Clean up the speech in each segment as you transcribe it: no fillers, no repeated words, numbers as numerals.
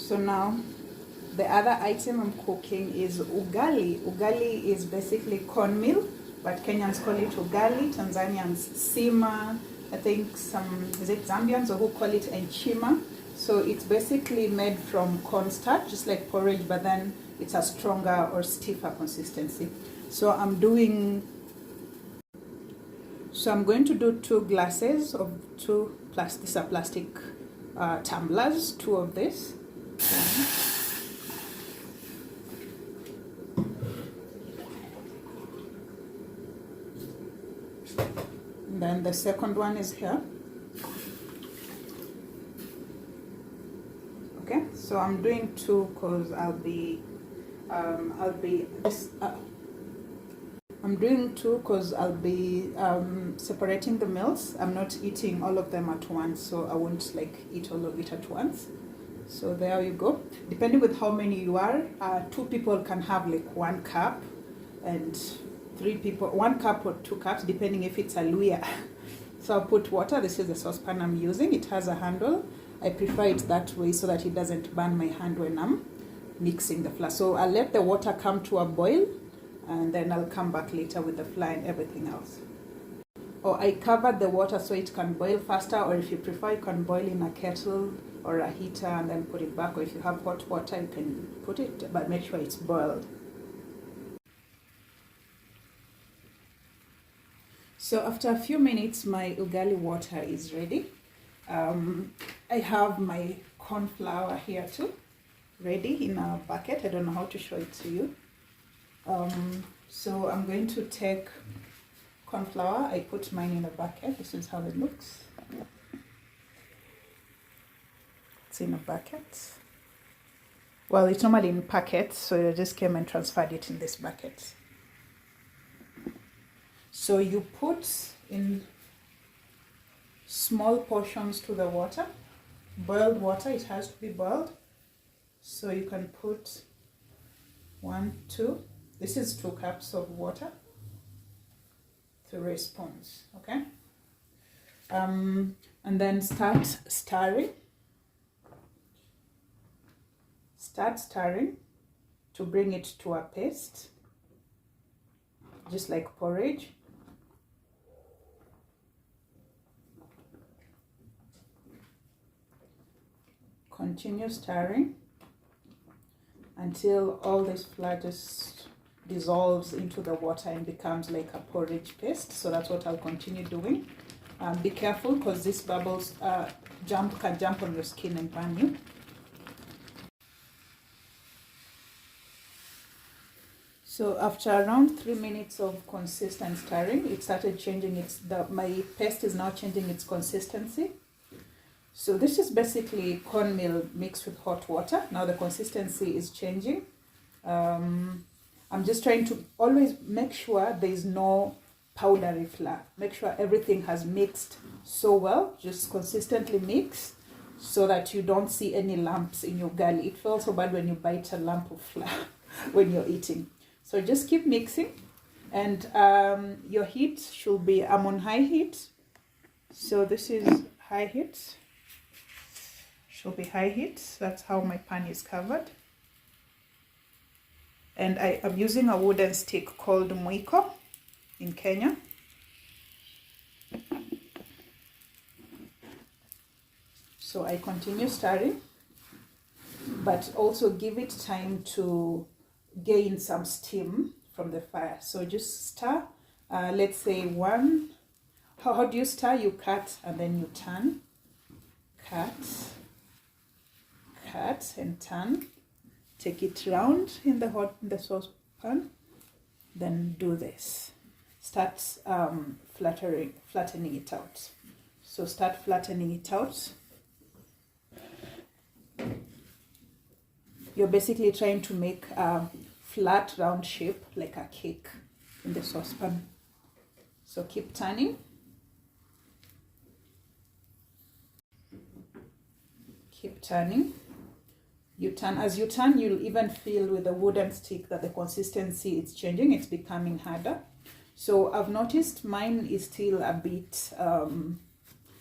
So now the other item I'm cooking is ugali. Ugali is basically cornmeal, but Kenyans call it ugali, Tanzanians sima, I think some, is it Zambians or who call it enchima. So it's basically made from cornstarch, just like porridge, but then it's a stronger or stiffer consistency. So I'm going to do 2 glasses of these are plastic tumblers, 2 of this. And then the second one is here. Okay, so I'm doing 2 because I'm doing 2 because I'll be separating the meals. I'm not eating all of them at once, so I won't like eat all of it at once. So there you go. Depending with how many you are, 2 people can have like 1 cup, and 3 people 1 cup or 2 cups, depending if it's a luya. So I'll put water. This is the saucepan I'm using. It has a handle. I prefer it that way so that it doesn't burn my hand when I'm mixing the flour. So I'll let the water come to a boil, and then I'll come back later with the flour and everything else. Or I covered the water so it can boil faster, or if you prefer, you can boil in a kettle or a heater and then put it back, or if you have hot water you can put it, but make sure it's boiled. So after a few minutes, my ugali water is ready. I have my corn flour here too, ready in a bucket. I don't know how to show it to you. So I'm going to take corn flour. I put mine in a bucket. This is how it looks. It's in a bucket. Well, it's normally in packets, so I just came and transferred it in this bucket. So you put in small portions to the water, boiled water. It has to be boiled. So you can put 1, 2. This is 2 cups of water, 3 spoons. Okay. And then start stirring. Start stirring to bring it to a paste, just like porridge. Continue stirring until all this flour just dissolves into the water and becomes like a porridge paste. So that's what I'll continue doing. Be careful because these bubbles can jump on your skin and burn you. So after around 3 minutes of consistent stirring, it started changing my paste is now changing its consistency. So this is basically cornmeal mixed with hot water. Now the consistency is changing. I'm just trying to always make sure there is no powdery flour. Make sure everything has mixed so well. Just consistently mix so that you don't see any lumps in your ugali. It feels so bad when you bite a lump of flour when you're eating. So just keep mixing, and your heat should be, I'm on high heat. So this is high heat. Should be high heat. That's how my pan is covered. And I am using a wooden stick called mwiko in Kenya. So I continue stirring, but also give it time to gain some steam from the fire. So just stir. Let's say 1. How do you stir? You cut and then you turn. Cut and turn. Take it round in the saucepan. Then do this. Start flattening it out. So start flattening it out. You're basically trying to make a flat round shape like a cake in the saucepan. So keep turning. Keep turning. As you turn, you'll even feel with the wooden stick that the consistency is changing. It's becoming harder. So I've noticed mine is still a bit,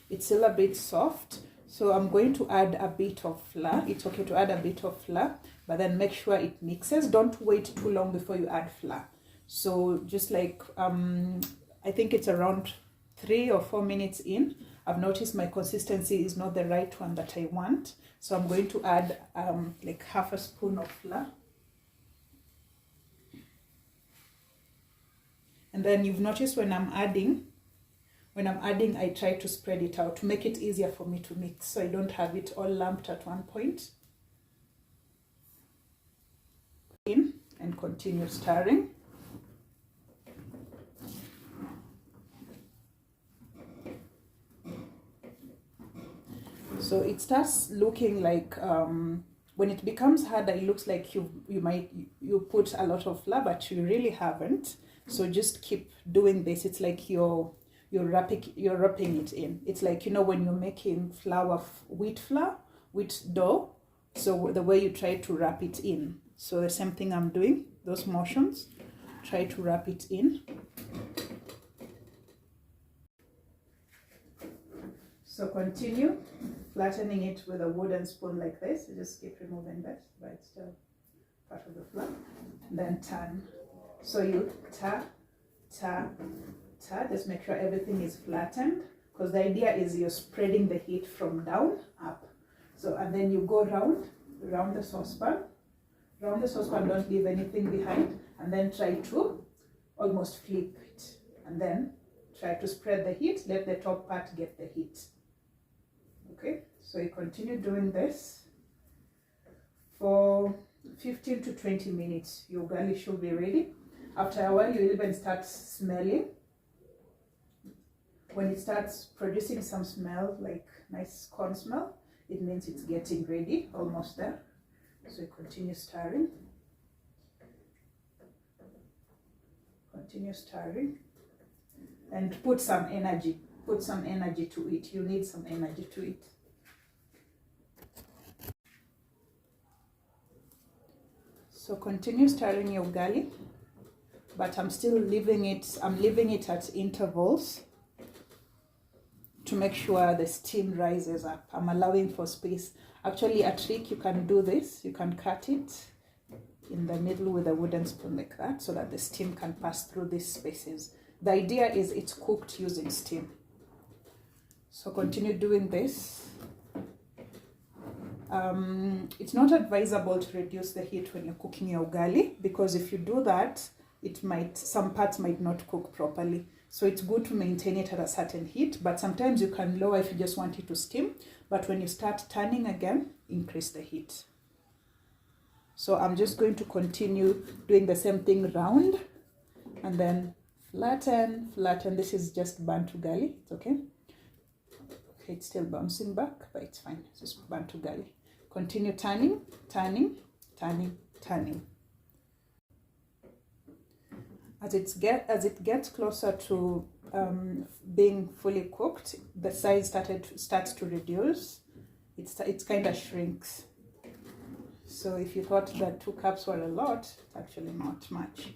it's still a bit soft. So I'm going to add a bit of flour. It's okay to add a bit of flour, but then make sure it mixes. Don't wait too long before you add flour. So just like, I think it's around 3 or 4 minutes in, I've noticed my consistency is not the right one that I want. So I'm going to add like half a spoon of flour. And then you've noticed when I'm adding, I try to spread it out to make it easier for me to mix, so I don't have it all lumped at one point. In and continue stirring. So it starts looking like, when it becomes harder, it looks like you put a lot of flour, but you really haven't. So just keep doing this. It's like you're wrapping it in. It's like, you know, when you're making wheat dough, so the way you try to wrap it in. So the same thing I'm doing, those motions, try to wrap it in. So continue flattening it with a wooden spoon like this. You just keep removing that, but it's still part of the flour. Then turn. So you turn, just make sure everything is flattened, because the idea is you're spreading the heat from down up. So, and then you go around the saucepan. Around the saucepan, don't leave anything behind, and then try to almost flip it. And then try to spread the heat, let the top part get the heat. Okay, so you continue doing this for 15 to 20 minutes. Your ugali should be ready. After a while, you even start smelling. When it starts producing some smell, like nice corn smell, it means it's getting ready, almost there. So you continue stirring. Continue stirring. And put some energy to it. You need some energy to it. So continue stirring your ugali, but I'm still leaving it at intervals to make sure the steam rises up. I'm allowing for space. Actually, a trick, you can do this. You can cut it in the middle with a wooden spoon like that, so that the steam can pass through these spaces. The idea is it's cooked using steam. So continue doing this. It's not advisable to reduce the heat when you're cooking your ugali, because if you do that, some parts might not cook properly. So it's good to maintain it at a certain heat, but sometimes you can lower if you just want it to steam. But when you start turning again, increase the heat. So I'm just going to continue doing the same thing round, and then flatten. This is just burnt ugali. It's okay. Okay, it's still bouncing back, but it's fine. It's just burnt ugali. Continue turning. As it gets closer to being fully cooked, the size starts to reduce. It kind of shrinks. So if you thought that 2 cups were a lot, it's actually not much.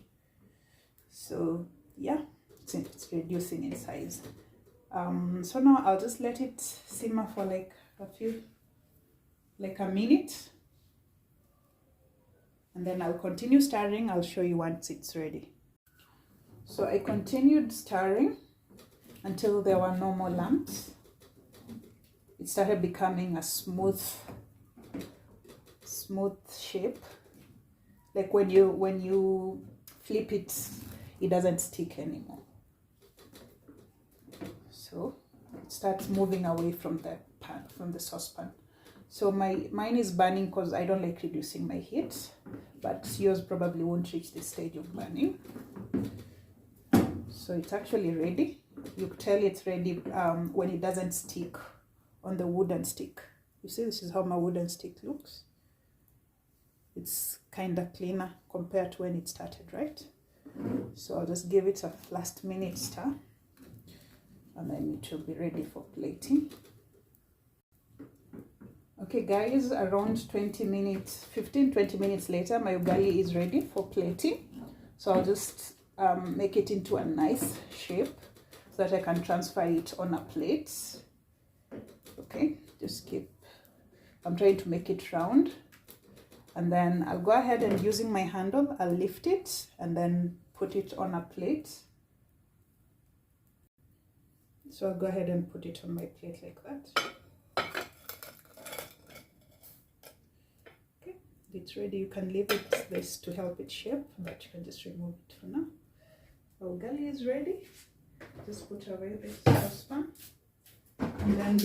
So yeah, it's reducing in size. So now I'll just let it simmer for like a minute, and then I'll continue stirring. I'll show you once it's ready. So I continued stirring until there were no more lumps. It started becoming a smooth shape. Like when you flip it, it doesn't stick anymore. So it starts moving away from the pan, from the saucepan. So mine is burning because I don't like reducing my heat, but yours probably won't reach the stage of burning. So it's actually ready. You tell it's ready when it doesn't stick on the wooden stick. You see, this is how my wooden stick looks. It's kind of cleaner compared to when it started, right? So I'll just give it a last minute stir, and then it will be ready for plating. Okay guys, around 15-20 minutes later, my ugali is ready for plating. So I'll just make it into a nice shape so that I can transfer it on a plate. Okay, Just keep, I'm trying to make it round. And then I'll go ahead and using my handle, I'll lift it and then put it on a plate. So I'll go ahead and put it on my plate like that. Okay, it's ready. You can leave it this to help it shape, but you can just remove it for now. Ugali is ready. Just put away this saucepan. And then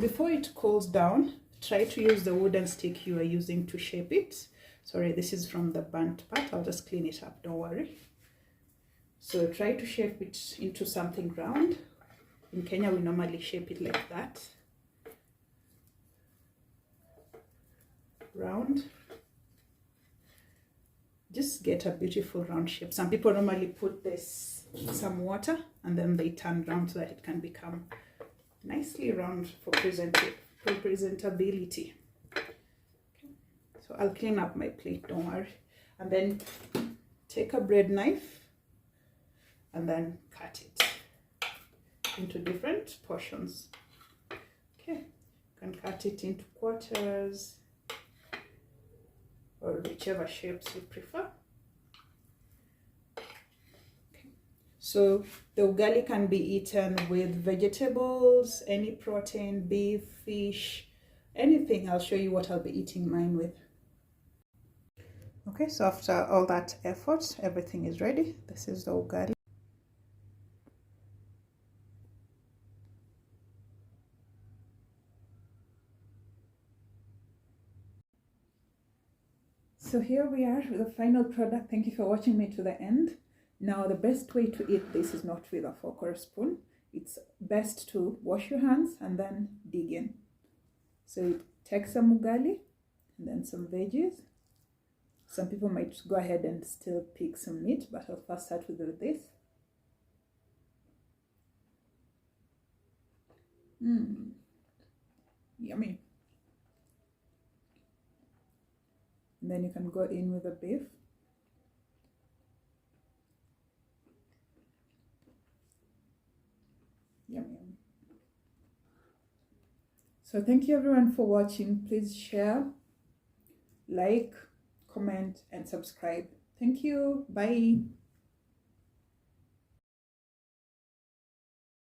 before it cools down, try to use the wooden stick you are using to shape it. Sorry, this is from the burnt part. I'll just clean it up, don't worry. So try to shape it into something round. In Kenya, we normally shape it like that. Round. Just get a beautiful round shape. Some people normally put this in some water and then they turn round so that it can become nicely round for presentability. Okay. So I'll clean up my plate, don't worry. And then take a bread knife and then cut it into different portions. Okay, you can cut it into quarters or whichever shapes you prefer. So the ugali can be eaten with vegetables, any protein, beef, fish, anything. I'll show you what I'll be eating mine with. Okay, so after all that effort, everything is ready. This is the ugali. So here we are with the final product. Thank you for watching me to the end. Now, the best way to eat this is not with a fork or a spoon. It's best to wash your hands and then dig in. So take some ugali and then some veggies. Some people might go ahead and still pick some meat, but I'll first start with this. Yummy. And then you can go in with the beef. Yum, yum. So thank you everyone for watching. Please share, like, comment, and subscribe. Thank you. Bye.